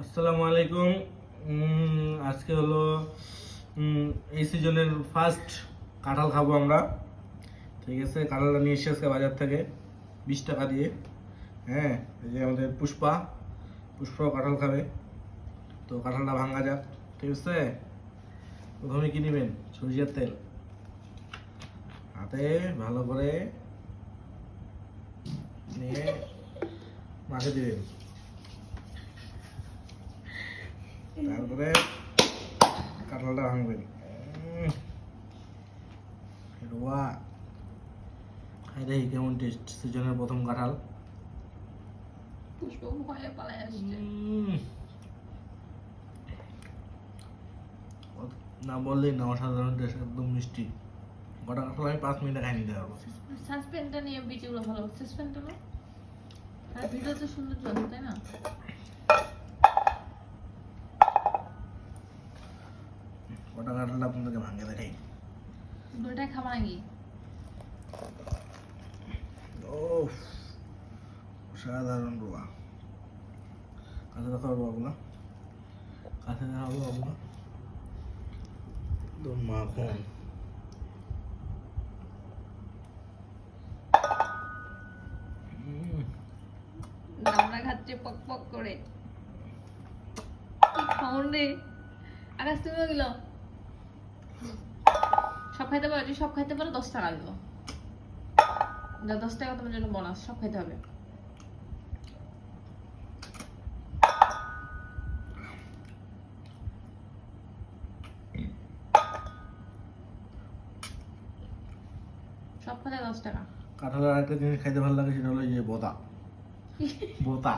আসসালামু আলাইকুম। আজকে হলো এই সিজনের ফার্স্ট কাঁঠাল খাবো আমরা। ঠিক আছে, কাঁঠালটা নিয়ে এসে আজকে বাজার থেকে 20 টাকা দিয়ে। হ্যাঁ, এই যে আমাদের পুষ্পাও কাঁঠাল খাবে। তো কাঁঠালটা ভাঙা যাক। ঠিক আছে, প্রথমে কি নেবেন? সরিষার তেল হাতে ভালো করে নিয়ে মাখে দিবেন। তারপরে কাঁঠালটা ভাঙবেন। ওয়া খাই দেখি কেমন টেস্ট। সিজনের প্রথম কাঁঠাল। পুষ্প ভয়ে পালায় আসছে। না বললেই না, অসাধারণ টেস্ট, একদম মিষ্টি। গোটা কাঁঠাল আমি 5 মিনিটে খাই নিতে পারবো। সাসপেন্সটা নিয়ে বিচিগুলো ভালো, সাসপেন্সটা না আর ভিডিও তো সুন্দর চলে, তাই না? গোটা কাঁঠালটা আপনাদেরকে ভাঙে দেখাই। দুটাই খাবা নাকি? ও অসাধারণ রোয়া। কাছে দেখাবো বাবুলা, কাছে দেখাবো বাবুলা, একদম মাখন। দামড়া খাচ্ছে পক পক করে। কি খাওন রে আকাশ, তুমিও গেল। সব খাইতে পারো, যদি সব খাইতে পারো 10 টাকা দেবো। 10 টাকা তোমার জন্য বোনাস, সব খাইতে হবে। সব খাইতে 10 টাকা। কাঁঠালের আরেকটা জিনিস খাইতে ভালো লাগে, সেটা হলো এই যে বোতা বোতা।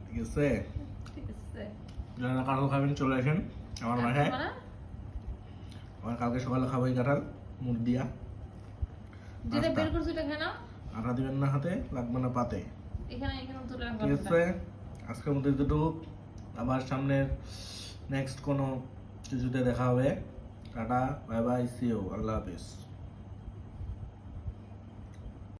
ঠিক আছে, ঠিক আছে, যারা কাঁঠাল খাবেন চলে আসেন আমার বাসায়। মানে আমার কালকে সকালে খাবো এই কাঁঠাল মুড় দিয়া। যেটা বের করছো এটা খায় না, আটা দিবেন না হাতে, লাগবে না পাতে। এখানে এখানে তুলে রাখো। ঠিক আছে, আজকের মধ্যে এতটুকু। আবার সামনের নেক্সট কোনো কিছুতে দেখা হবে। Tata, bye bye, see you, আল্লাহ হাফিজ।